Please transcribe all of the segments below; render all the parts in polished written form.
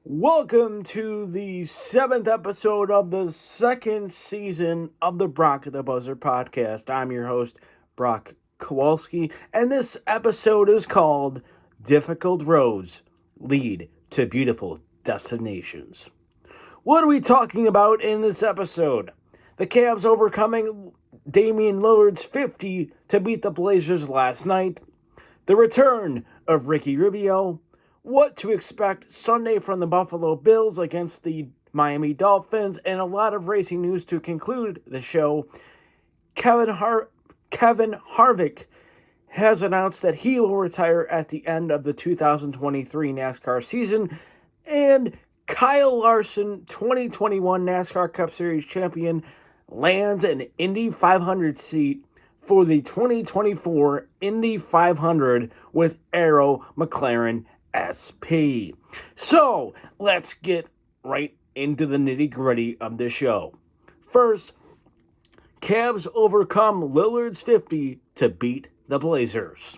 Welcome to the 7th episode of the second season of the Brock the Buzzer podcast. I'm your host, Brock Kowalski, and this episode is called Difficult Roads Lead to Beautiful Destinations. What are we talking about in this episode? The Cavs overcoming Damian Lillard's 50 to beat the Blazers last night, the return of Ricky Rubio, what to expect Sunday from the Buffalo Bills against the Miami Dolphins, and a lot of racing news to conclude the show. Kevin Harvick has announced that he will retire at the end of the 2023 NASCAR season, and Kyle Larson, 2021 NASCAR Cup Series champion, lands an Indy 500 seat for the 2024 Indy 500 with Arrow McLaren SP. So, let's get right into the nitty-gritty of the show. First, Cavs overcome Lillard's 50 to beat the Blazers.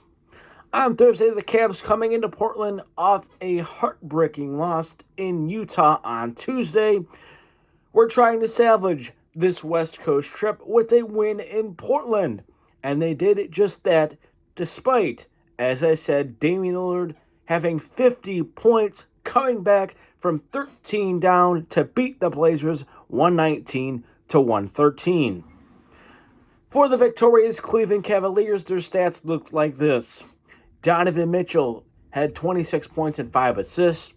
On Thursday, the Cavs coming into Portland off a heartbreaking loss in Utah on Tuesday. We're trying to salvage this West Coast trip with a win in Portland. And they did just that despite, as I said, Damian Lillard having 50 points, coming back from 13 down to beat the Blazers 119 to 113. For the victorious Cleveland Cavaliers, their stats looked like this. Donovan Mitchell had 26 points and 5 assists.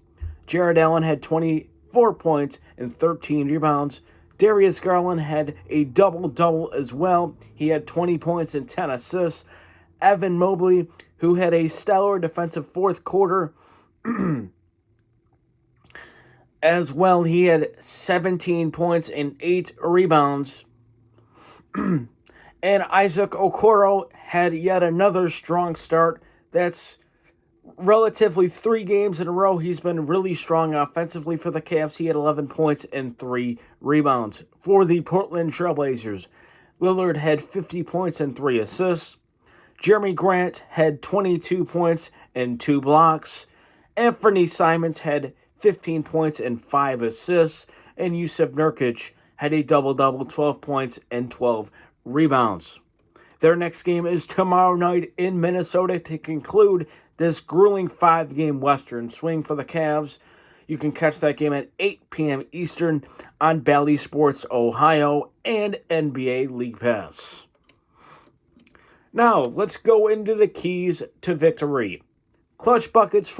Jared Allen had 24 points and 13 rebounds. Darius Garland had a double-double as well. He had 20 points and 10 assists. Evan Mobley, who had a stellar defensive fourth quarter as well, he had 17 points and 8 rebounds. And Isaac Okoro had yet another strong start. That's relatively 3 games in a row. He's been really strong offensively for the Cavs. He had 11 points and 3 rebounds. For the Portland Trailblazers, Lillard had 50 points and 3 assists. Jeremy Grant had 22 points and 2 blocks. Anthony Simons had 15 points and 5 assists. And Yusuf Nurkic had a double-double, 12 points and 12 rebounds. Their next game is tomorrow night in Minnesota to conclude this grueling 5-game Western swing for the Cavs. You can catch that game at 8 p.m. Eastern on Bally Sports Ohio and NBA League Pass. Now, let's go into the keys to victory. Clutch buckets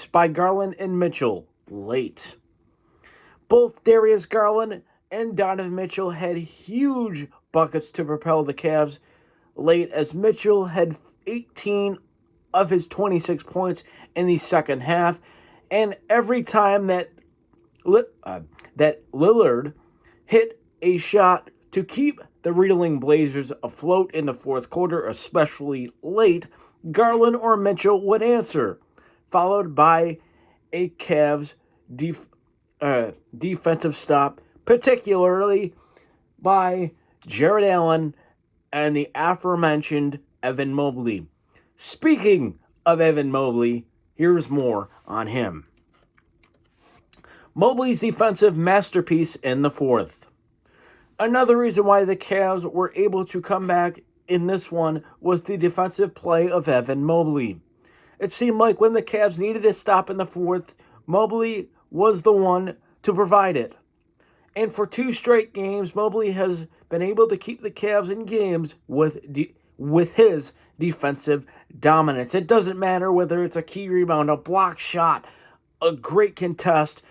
by Garland and Mitchell late. Both Darius Garland and Donovan Mitchell had huge buckets to propel the Cavs late, as Mitchell had 18 of his 26 points in the second half, and every time that Lillard hit a shot to keep the reeling Blazers afloat in the fourth quarter, especially late, Garland or Mitchell would answer, followed by a Cavs defensive stop, particularly by Jared Allen and the aforementioned Evan Mobley. Speaking of Evan Mobley, here's more on him. Mobley's defensive masterpiece in the fourth. Another reason why the Cavs were able to come back in this one was the defensive play of Evan Mobley. It seemed like when the Cavs needed a stop in the fourth, Mobley was the one to provide it. And for 2 straight games, Mobley has been able to keep the Cavs in games with his defensive dominance. It doesn't matter whether it's a key rebound, a block shot, a great contest.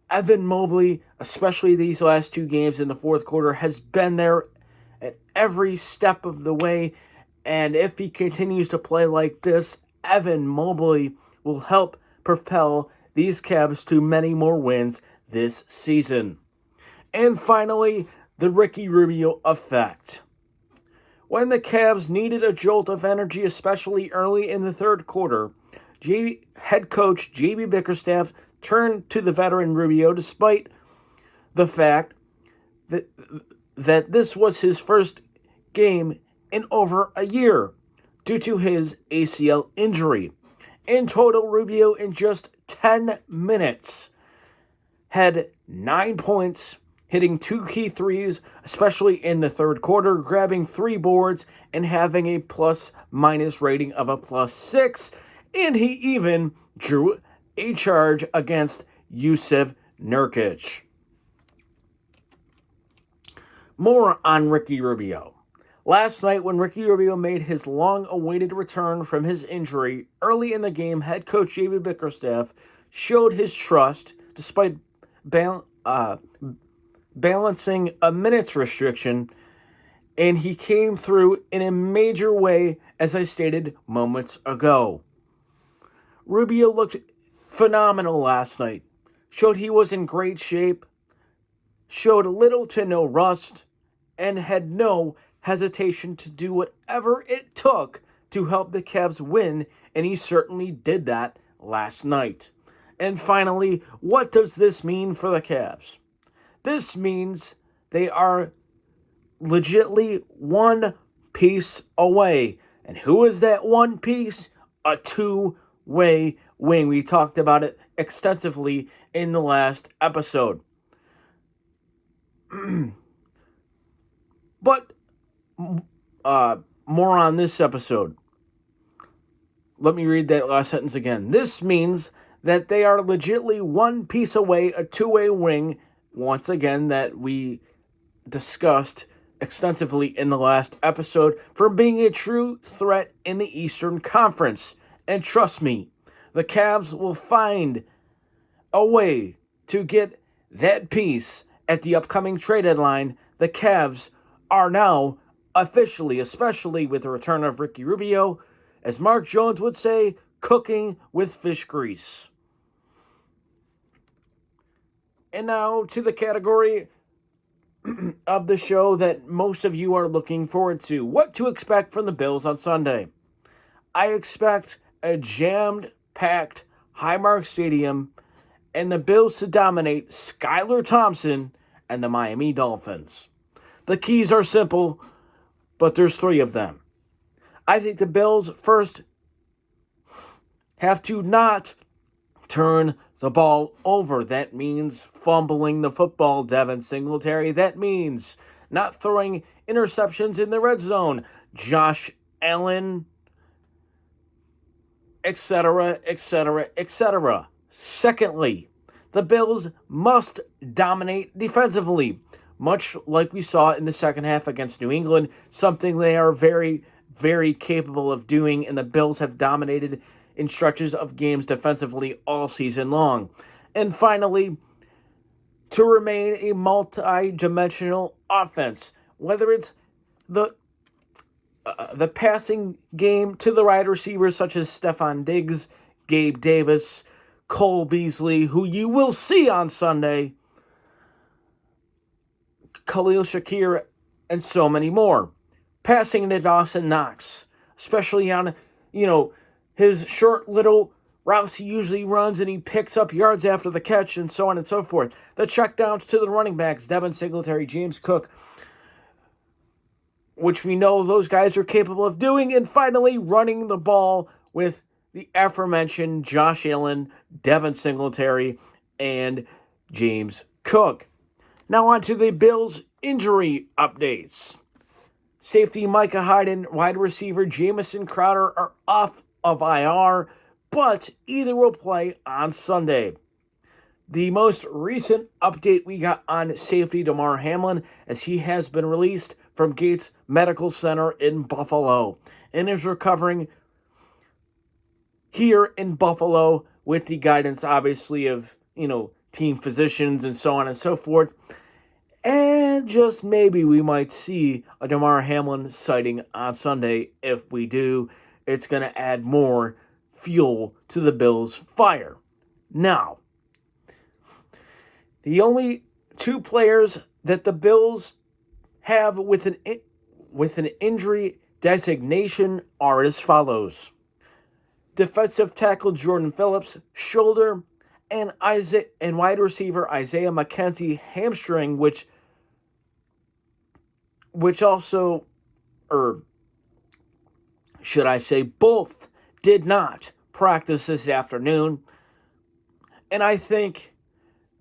Evan Mobley, especially these last 2 games in the fourth quarter, has been there at every step of the way. And if he continues to play like this, Evan Mobley will help propel these Cavs to many more wins this season. And finally, the Ricky Rubio effect. When the Cavs needed a jolt of energy, especially early in the third quarter, head coach J.B. Bickerstaff turned to the veteran Rubio, despite the fact that this was his first game in over a year due to his ACL injury. In total, Rubio in just 10 minutes had 9 points, hitting 2 key threes, especially in the third quarter, grabbing 3 boards, and having a plus-minus rating of a +6. And he even drew a charge against Yusuf Nurkic. More on Ricky Rubio. Last night, when Ricky Rubio made his long-awaited return from his injury early in the game, head coach David Bickerstaff showed his trust despite balancing a minutes restriction, and he came through in a major way, as I stated moments ago. Rubio looked phenomenal last night, showed he was in great shape, showed little to no rust, and had no hesitation to do whatever it took to help the Cavs win, and he certainly did that last night. And finally, what does this mean for the Cavs? This means they are legitimately one piece away. And who is that one piece? A two-way wing. We talked about it extensively in the last episode. But more on this episode. Let me read that last sentence again. This means that they are legitimately one piece away, a two-way wing, once again, that we discussed extensively in the last episode, from being a true threat in the Eastern Conference. And trust me, the Cavs will find a way to get that piece at the upcoming trade deadline. The Cavs are now officially, especially with the return of Ricky Rubio, as Mark Jones would say, cooking with fish grease. And now to the category of the show that most of you are looking forward to. What to expect from the Bills on Sunday. I expect a jammed-packed Highmark Stadium and the Bills to dominate Skylar Thompson and the Miami Dolphins. The keys are simple, but there's 3 of them. I think the Bills first have to not turn the ball over. That means fumbling the football, Devin Singletary. That means not throwing interceptions in the red zone, Josh Allen, etc., etc., etc. Secondly, the Bills must dominate defensively, much like we saw in the second half against New England, something they are very, very capable of doing, and the Bills have dominated in stretches of games defensively all season long. And finally, to remain a multi-dimensional offense, whether it's the passing game to the wide receivers such as Stephon Diggs, Gabe Davis, Cole Beasley, who you will see on Sunday, Khalil Shakir, and so many more. Passing to Dawson Knox, especially on, his short little routes he usually runs, and he picks up yards after the catch, and so on and so forth. The checkdowns to the running backs, Devin Singletary, James Cook, which we know those guys are capable of doing. And finally, running the ball with the aforementioned Josh Allen, Devin Singletary, and James Cook. Now on to the Bills' injury updates. Safety Micah Hyde and wide receiver Jamison Crowder are off of IR, but either will play on Sunday. The most recent update we got on safety Damar Hamlin, as he has been released from Gates Medical Center in Buffalo and is recovering here in Buffalo with the guidance, obviously, of, team physicians and so on and so forth. And just maybe we might see a Damar Hamlin sighting on Sunday. If we do, it's going to add more fuel to the Bills' fire. Now, the only 2 players that the Bills have with an injury designation are as follows. Defensive tackle Jordan Phillips, shoulder, and wide receiver Isaiah McKenzie, hamstring, which also, or should I say both, did not practice this afternoon. And I think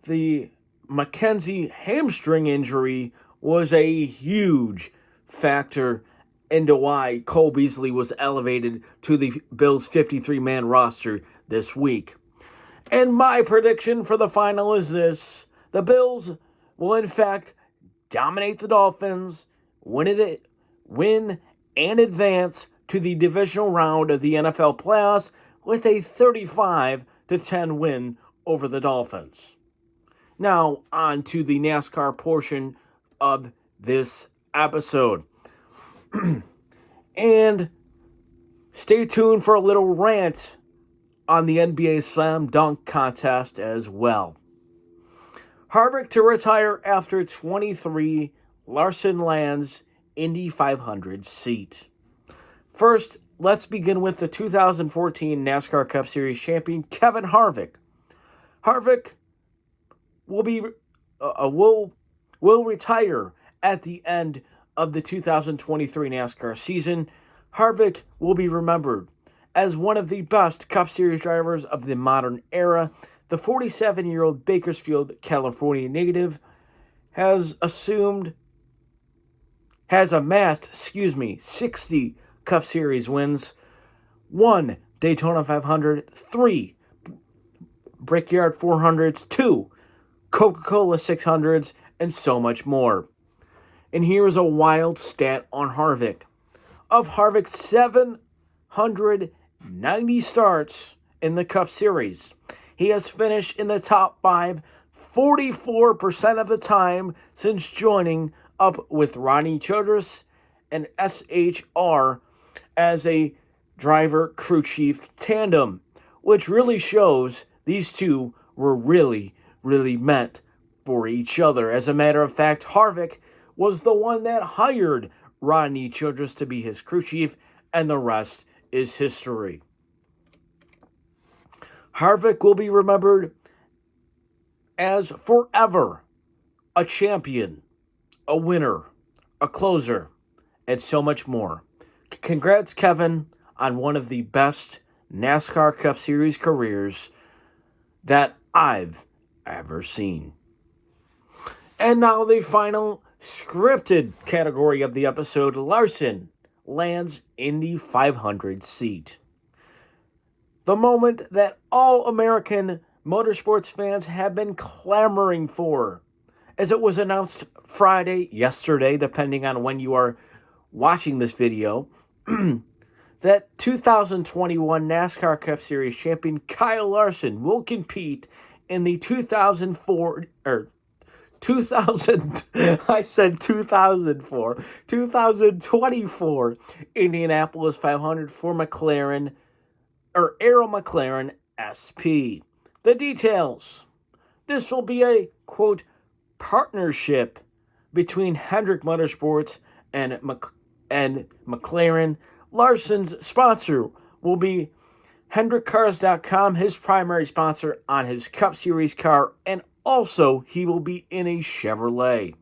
the McKenzie hamstring injury was a huge factor into why Cole Beasley was elevated to the Bills' 53-man roster this week. And my prediction for the final is this: the Bills will in fact dominate the Dolphins, win and advance to the divisional round of the NFL playoffs with a 35-10 win over the Dolphins. Now, on to the NASCAR portion of this episode. And stay tuned for a little rant on the NBA Slam Dunk Contest as well. Harvick to retire after 23, Larson lands Indy 500 seat. First, let's begin with the 2014 NASCAR Cup Series champion, Kevin Harvick. Harvick will retire at the end of the 2023 NASCAR season. Harvick will be remembered as one of the best Cup Series drivers of the modern era. The 47-year-old Bakersfield, California native has amassed 60 Cup Series wins, 1 Daytona 500, 3 Brickyard 400s, 2 Coca-Cola 600s, and so much more. And here is a wild stat on Harvick. Of Harvick's 790 starts in the Cup Series, he has finished in the top 5 44% of the time since joining up with Ronnie Childress and SHR as a driver-crew chief tandem, which really shows these two were really meant for each other. As a matter of fact, Harvick was the one that hired Rodney Childress to be his crew chief, and the rest is history. Harvick will be remembered as forever a champion, a winner, a closer, and so much more. Congrats, Kevin, on one of the best NASCAR Cup Series careers that I've ever seen. And now the final scripted category of the episode: Larson lands Indy 500 seat. The moment that all American motorsports fans have been clamoring for, as it was announced yesterday, depending on when you are watching this video, that 2021 NASCAR Cup Series champion Kyle Larson will compete in the 2024 Indianapolis 500 for Aero McLaren SP. The details: this will be a, quote, partnership between Hendrick Motorsports and McLaren. Larson's sponsor will be HendrickCars.com, his primary sponsor on his Cup Series car, and also he will be in a Chevrolet.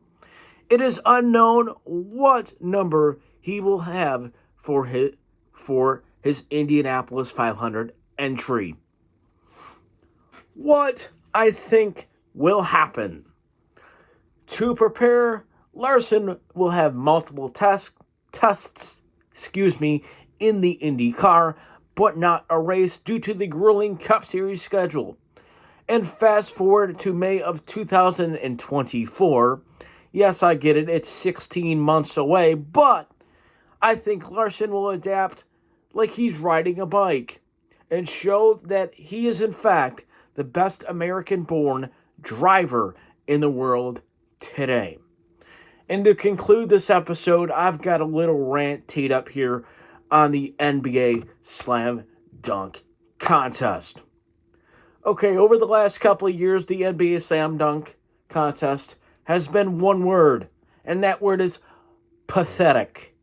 It is unknown what number he will have for his Indianapolis 500 entry. What I think will happen: to prepare, Larson will have multiple tests in the Indy car, but not a race due to the grueling Cup Series schedule. And fast forward to May of 2024. Yes, I get it, it's 16 months away, but I think Larson will adapt like he's riding a bike and show that he is in fact the best American-born driver in the world today. And to conclude this episode, I've got a little rant teed up here on the NBA Slam Dunk Contest. Okay, over the last couple of years, the NBA Slam Dunk Contest has been one word, and that word is pathetic.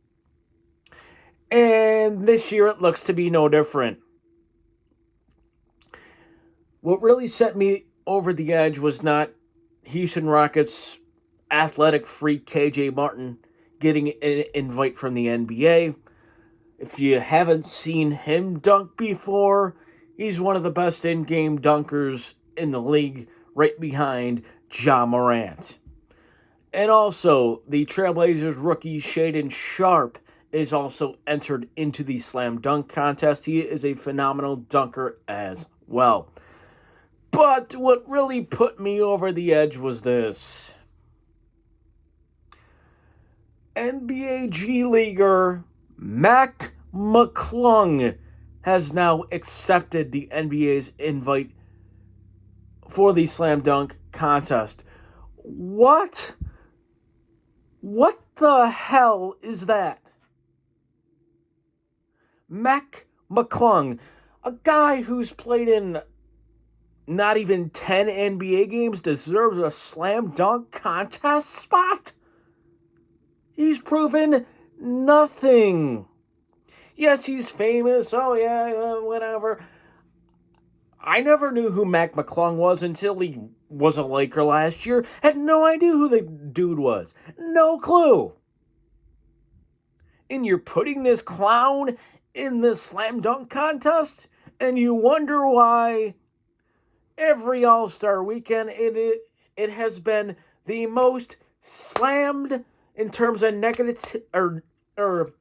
And this year it looks to be no different. What really set me over the edge was not Houston Rockets athletic freak KJ Martin getting an invite from the NBA. If you haven't seen him dunk before, He's one of the best in-game dunkers in the league, right behind Ja Morant. And also, the Trailblazers rookie Shaedon Sharpe is also entered into the slam dunk contest. He is a phenomenal dunker as well. But what really put me over the edge was this. NBA G Leaguer Mac McClung has now accepted the NBA's invite for the slam dunk contest. What the hell is that? Mac McClung, a guy who's played in not even 10 NBA games, deserves a slam dunk contest spot? He's proven nothing. Yes, he's famous. Oh, yeah, whatever. I never knew who Mac McClung was until he was a Laker last year. Had no idea who the dude was. No clue. And you're putting this clown in this slam dunk contest, and you wonder why every All-Star weekend it has been the most slammed in terms of negative or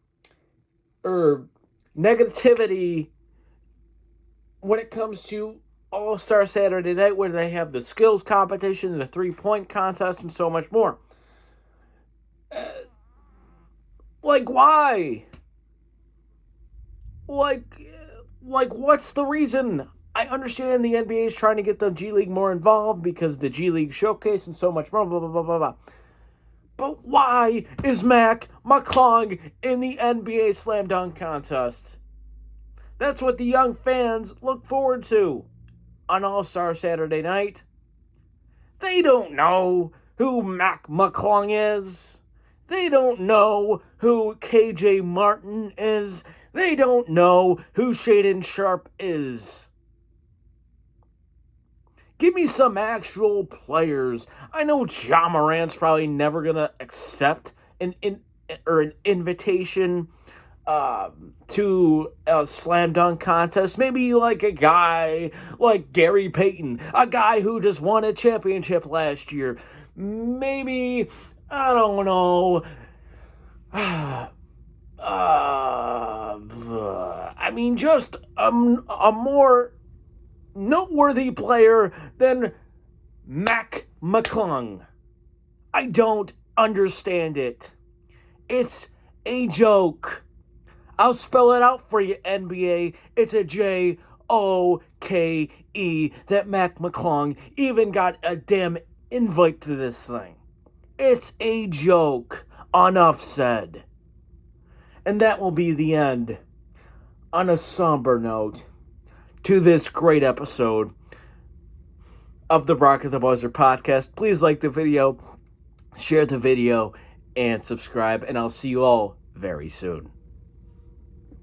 negativity when it comes to All-Star Saturday Night, where they have the skills competition, the three-point contest, and so much more. Why? What's the reason? I understand the NBA is trying to get the G League more involved because the G League showcase and so much more, blah, blah, blah, blah, blah. But why is Mac McClung in the NBA Slam Dunk Contest? That's what the young fans look forward to on All-Star Saturday Night. They don't know who Mac McClung is. They don't know who KJ Martin is. They don't know who Shaedon Sharpe is. Give me some actual players. I know Ja Morant's probably never going to accept an invitation to a slam dunk contest. Maybe like a guy like Gary Payton, a guy who just won a championship last year. Maybe, I don't know. I mean, just a more noteworthy player than Mac McClung. I don't understand it. It's a joke. I'll spell it out for you, NBA. It's a Joke that Mac McClung even got a damn invite to this thing. It's a joke. Enough said. And that will be the end, on a somber note, to this great episode of the Brock at the Buzzer podcast. Please like the video, share the video, and subscribe. And I'll see you all very soon.